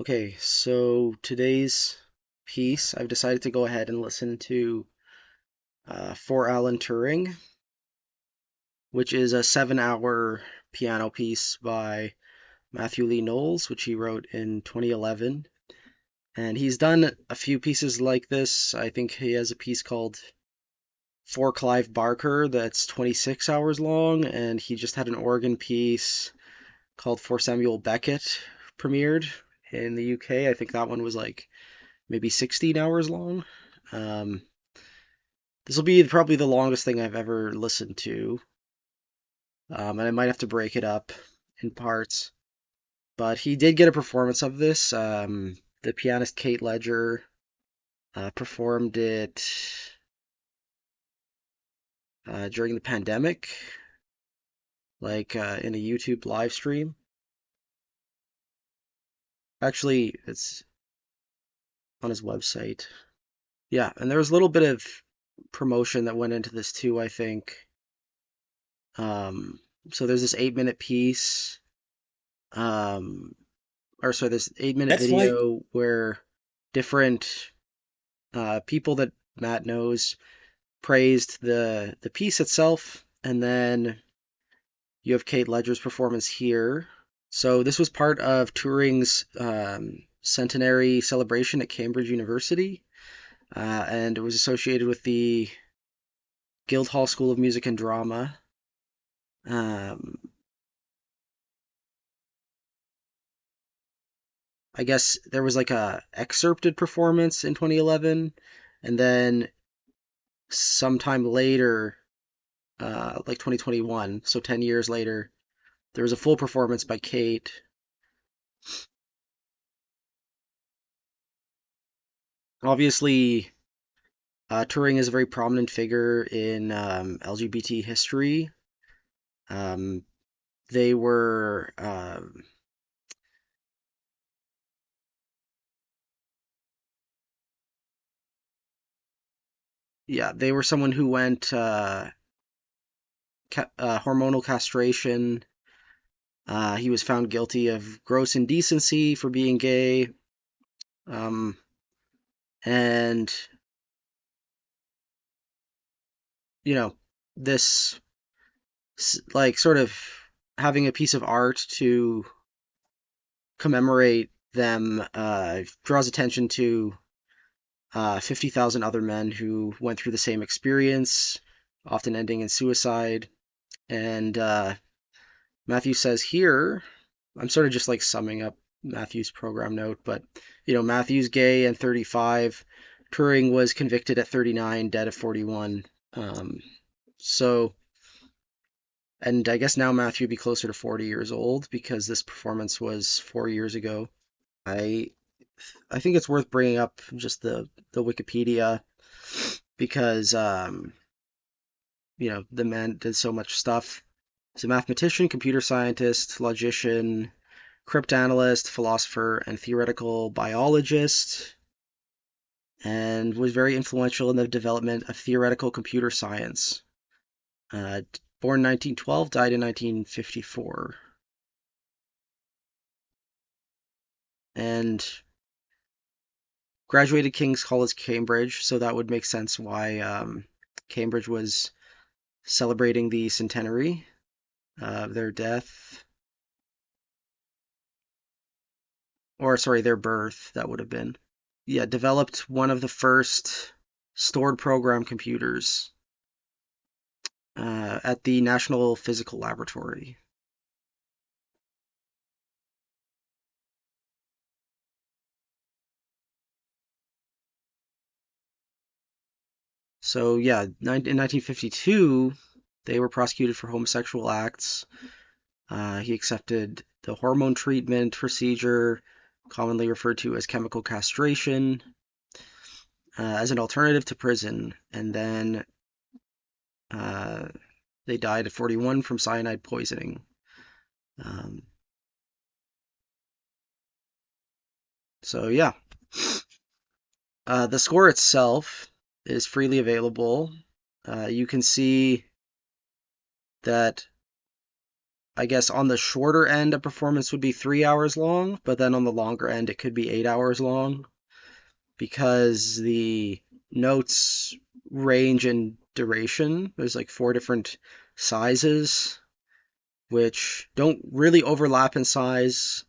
Okay, so today's piece, I've decided to go ahead and listen to For Alan Turing, which is a 7-hour piano piece by Matthew Lee Knowles, which he wrote in 2011. And he's done a few pieces like this. I think he has a piece called For Clive Barker that's 26 hours long, and he just had an organ piece called For Samuel Beckett premiered in the UK. I think that one was like maybe 16 hours long. Um, this will be probably the longest thing I've ever listened to, and I might have to break it up in parts. But he did get a performance of this. The pianist Kate Ledger performed it during the pandemic, like in a YouTube live stream. Actually, it's on his website. Yeah, and there was a little bit of promotion that went into this too, I think. Um, so there's this 8-minute piece. Um, or sorry, this 8-minute That's why. video where different people that Matt knows praised the piece itself, and then you have Kate Ledger's performance here. So this was part of Turing's centenary celebration at Cambridge University, and it was associated with the Guildhall School of Music and Drama. Um, I guess there was like a excerpted performance in 2011, and then sometime later, like 2021, so 10 years later, there was a full performance by Kate. Obviously, Turing is a very prominent figure in LGBT history. Um, they were, yeah, they were someone who went hormonal castration. He was found guilty of gross indecency for being gay. Um, and, you know, this, like, sort of having a piece of art to commemorate them draws attention to 50,000 other men who went through the same experience, often ending in suicide. And Matthew says here, I'm sort of just like summing up Matthew's program note, but Matthew's gay and 35. Turing was convicted at 39, dead at 41. Um, so, and I guess now Matthew would be closer to 40 years old because this performance was 4 years ago. I I think it's worth bringing up just the Wikipedia because the man did so much stuff. He's a mathematician, computer scientist, logician, cryptanalyst, philosopher, and theoretical biologist, and was very influential in the development of theoretical computer science. Uh, Born in 1912, died in 1954. And graduated King's College, Cambridge, so that would make sense why Cambridge was celebrating the centenary of their death, or sorry, their birth, that would have been. Yeah, developed one of the first stored program computers at the National Physical Laboratory. So yeah, in 1952, they were prosecuted for homosexual acts. He accepted the hormone treatment procedure, commonly referred to as chemical castration, as an alternative to prison, and then uh, they died at 41 from cyanide poisoning. Um, so yeah, the score itself is freely available. You can see that I guess on the shorter end, a performance would be 3 hours long, but then on the longer end, it could be 8 hours long because the notes range in duration. There's like four different sizes, which don't really overlap in size.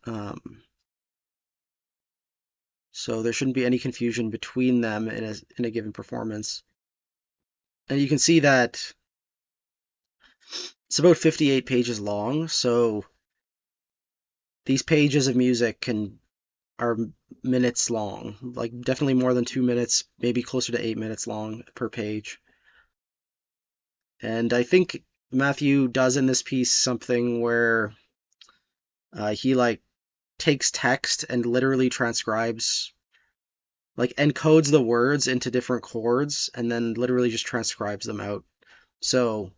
So there shouldn't be any confusion between them in a given performance. And you can see that it's about 58 pages long, so these pages of music are minutes long, like definitely more than 2 minutes, maybe closer to 8 minutes long per page. And I think Matthew does in this piece something where he like takes text and literally transcribes, like encodes the words into different chords and then literally just transcribes them out. So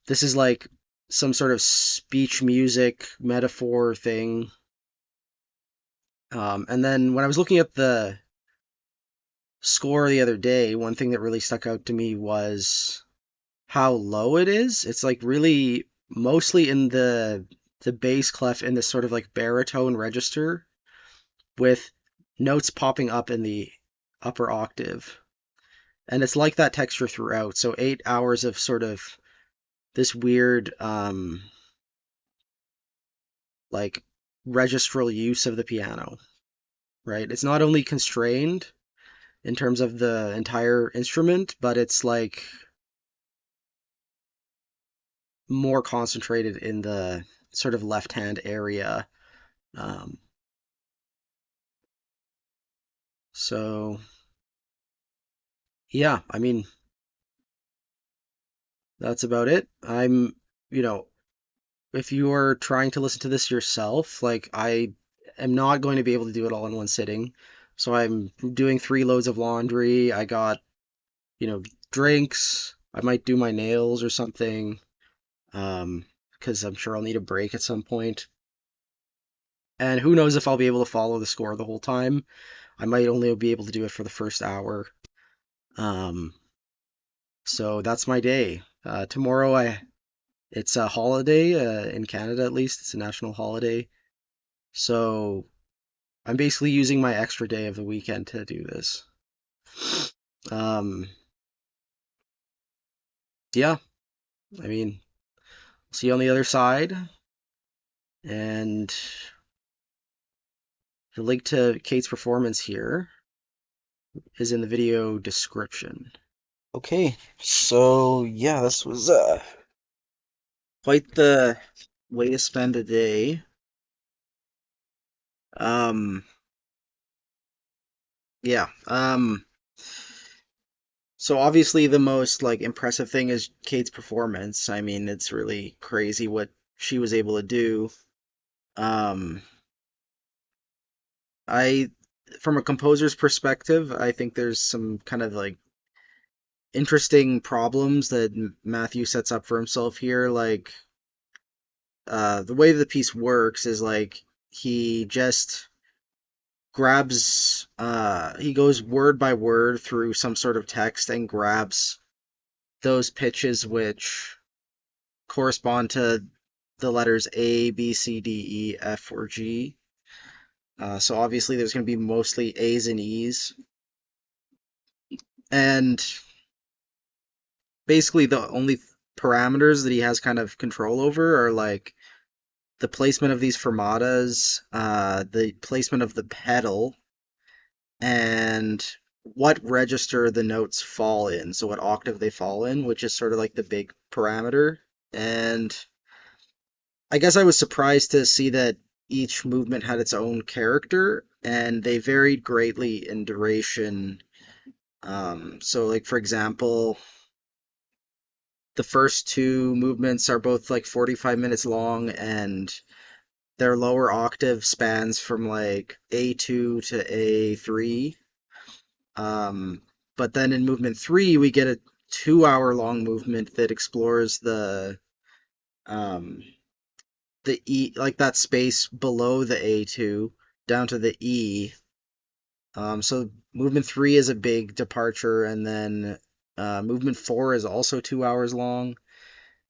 this is like some sort of speech music metaphor thing. And then when I was looking at the score the other day, one thing that really stuck out to me was how low it is. It's like really mostly in the bass clef in this sort of like baritone register with notes popping up in the upper octave. And it's like that texture throughout. So 8 hours of sort of this weird like registral use of the piano, right? It's not only constrained in terms of the entire instrument, but it's like more concentrated in the sort of left hand area. Um, so yeah, I mean that's about it. You know, if you are trying to listen to this yourself, like I am not going to be able to do it all in one sitting. So I'm doing 3 loads of laundry. I got, drinks. I might do my nails or something. Because I'm sure I'll need a break at some point. And who knows if I'll be able to follow the score the whole time. I might only be able to do it for the first hour. Um, so that's my day. Tomorrow it's a holiday, in Canada at least. It's a national holiday. So I'm basically using my extra day of the weekend to do this. Um, yeah, I mean, see you on the other side. And the link to Kate's performance here is in the video description. Okay, so yeah, this was quite the way to spend a day. Um, yeah. So obviously the most like impressive thing is Kate's performance. I mean, it's really crazy what she was able to do. Um, I, from a composer's perspective, I think there's some kind of like interesting problems that Matthew sets up for himself here. Like, the way the piece works is like he just he goes word by word through some sort of text and grabs those pitches which correspond to the letters A, B, C, D, E, F, or G. So obviously there's going to be mostly A's and E's. And basically the only parameters that he has kind of control over are like the placement of these fermatas, the placement of the pedal, and what register the notes fall in, so what octave they fall in, which is sort of like the big parameter. And I guess I was surprised to see that each movement had its own character and they varied greatly in duration. So, like, for example, the first two movements are both like 45 minutes long and their lower octave spans from like A2 to A3. Um, but then in movement three, we get a 2 hour long movement that explores um, the E, like that space below the A2 down to the E. So movement three is a big departure, and then movement four is also 2 hours long,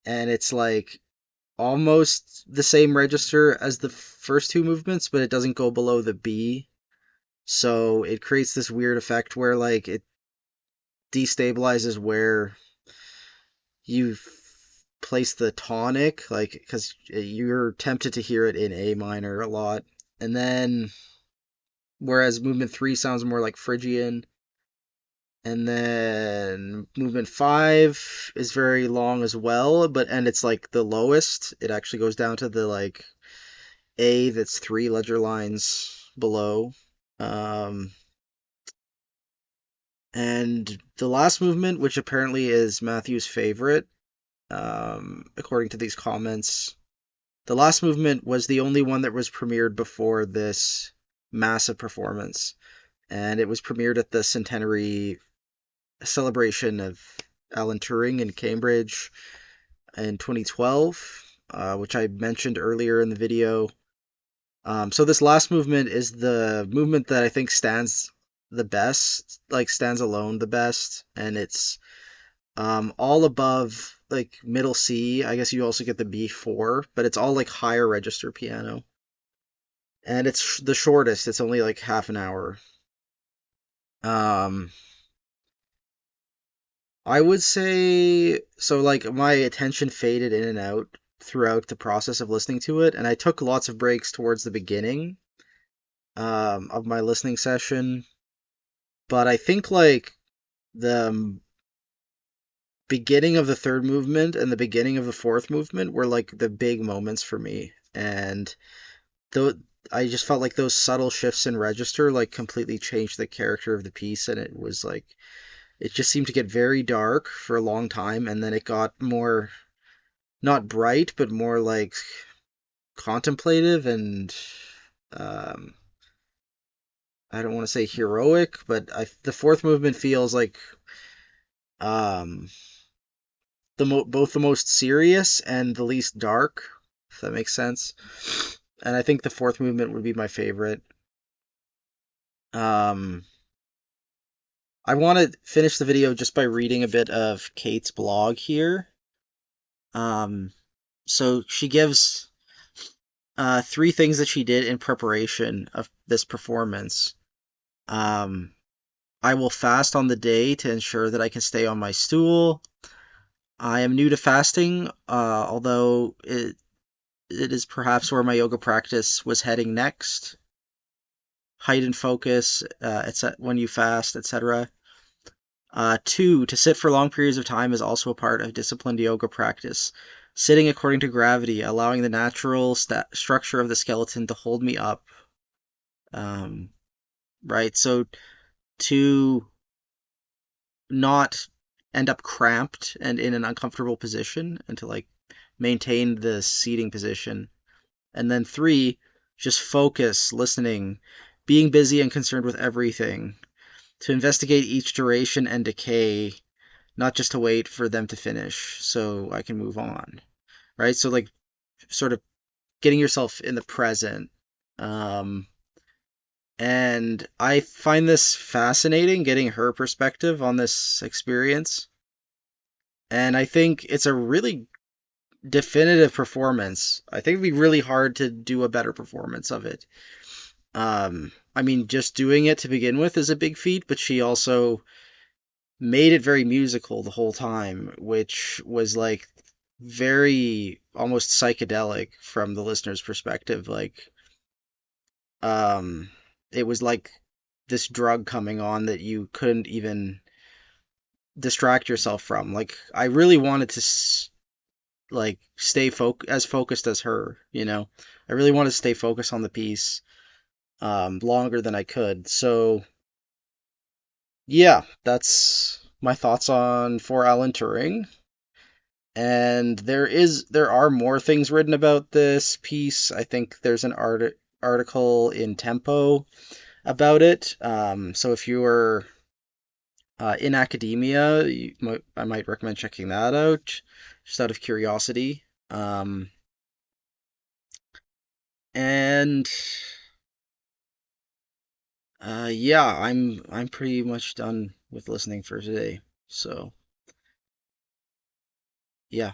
and it's like almost the same register as the first two movements, but it doesn't go below the B. So it creates this weird effect where like it destabilizes where you place the tonic, like because you're tempted to hear it in A minor a lot, and then whereas movement three sounds more like Phrygian, and then movement five is very long as well, but and it's like the lowest. It actually goes down to the like A that's three ledger lines below. Um, and the last movement, which apparently is Matthew's favorite, according to these comments, the last movement was the only one that was premiered before this massive performance, and it was premiered at the centenary celebration of Alan Turing in Cambridge in 2012, which I mentioned earlier in the video. So this last movement is the movement that I think stands the best, like stands alone the best, and it's all above like middle C. I guess you also get the B4, but it's all like higher register piano, and it's the shortest. It's only like half an hour. Um, I would say so. Like my attention faded in and out throughout the process of listening to it, and I took lots of breaks towards the beginning of my listening session. But I think like the beginning of the third movement and the beginning of the fourth movement were like the big moments for me, and though I just felt like those subtle shifts in register like completely changed the character of the piece, and it was like it just seemed to get very dark for a long time, and then it got more not bright, but more like contemplative and um, I don't want to say heroic, but the fourth movement feels like um, both the most serious and the least dark, if that makes sense. And I think the fourth movement would be my favorite. Um, I want to finish the video just by reading a bit of Kate's blog here. Um, so she gives three things that she did in preparation of this performance. Um, I will fast on the day to ensure that I can stay on my stool. I am new to fasting, although it is perhaps where my yoga practice was heading next. Height and focus, when you fast, etc. Two, to sit for long periods of time is also a part of disciplined yoga practice. Sitting according to gravity, allowing the natural structure of the skeleton to hold me up. Um, right? So to not end up cramped and in an uncomfortable position and to like maintain the seating position. And then three, just focus, listening, being busy and concerned with everything, to investigate each duration and decay, not just to wait for them to finish so I can move on. Right? So like sort of getting yourself in the present. Um, and I find this fascinating, getting her perspective on this experience. And I think it's a really definitive performance. I think it'd be really hard to do a better performance of it. I mean, just doing it to begin with is a big feat, but she also made it very musical the whole time, which was like very almost psychedelic from the listener's perspective. Like, um, it was like this drug coming on that you couldn't even distract yourself from. Like, I really wanted to like stay as focused as her, you know. I really wanted to stay focused on the piece longer than I could. So yeah, that's my thoughts on For Alan Turing. And there are more things written about this piece. I think there's an article in Tempo about it. So if you are in academia, I might recommend checking that out, just out of curiosity. And yeah, I'm pretty much done with listening for today. So yeah.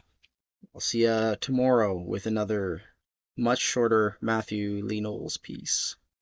I'll see you tomorrow with another much shorter Matthew Lee Knowles piece.